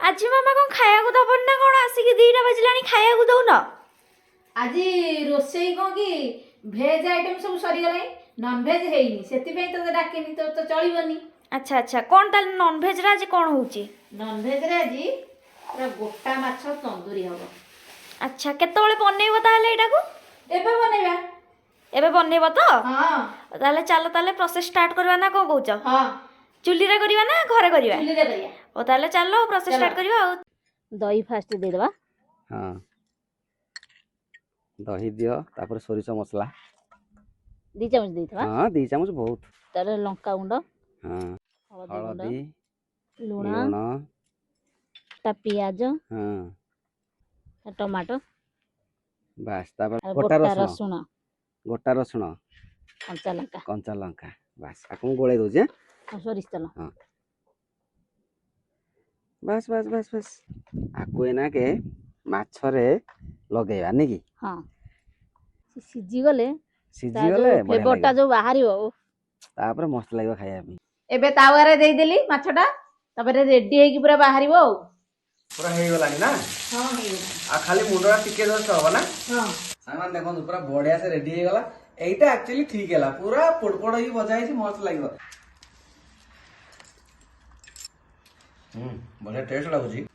आज मामा कौन खाया को दबन ना कौन आसिक 2टा बजलानी खाया को दउन आज रोसई कौन कि भेज आइटम सब सरी गलाई नॉन भेज हेइनी सेति पे तो डाकेनी तो चलिबनी। अच्छा अच्छा कौन ताल नॉन भेज रा आज कौन होची नॉन भेज रे आज पूरा गोटा माछ तंदूरी हबो। अच्छा केतोले बनेइबो ताले एटा को एबे बनेबा एबे बनेइबो तो हां ताले चलो ताले प्रोसेस स्टार्ट करबा ना को कहउछ हां चुल्ली रे करबा ना घरे करबा चुल्ली रे करिया ओ ताले चलो प्रोसेस स्टार्ट करबा आ दही फास्ट दे देबा। हाँ दही दियो तापर सोरिष मसला 2 चम्मच देथबा। हाँ 2 चम्मच बहुत। तारे लंका गुंड हाँ हळदी लूण ता पियाज हाँ टमाटो बस तापर गोटा रसुण गोटा रसुण कंचा लंका बस आकु गोळे दोजे सोरिष तेल हाँ बस बस बस बस आकु एना के माछरे लगेबा नै कि हाँ सिझी गले सिझी फ्लेवरटा जो बाहरियो तापर मस्त लागो खाया पे एबे तावा रे देई देली माछटा तापर रेडी हे कि पूरा बाहरियो पूरा हे गलानी ना। हां हे आ खाली मुंडरा टिके जस्ट होबा ना। हां सामान देखो पूरा बढ़िया से रेडी हो गला एटा एक्चुअली ठीक हैला पूरा पोड़पोड़ ही बजाई छी मस्त लागो। बढ़िया टेस्ट लागो छी।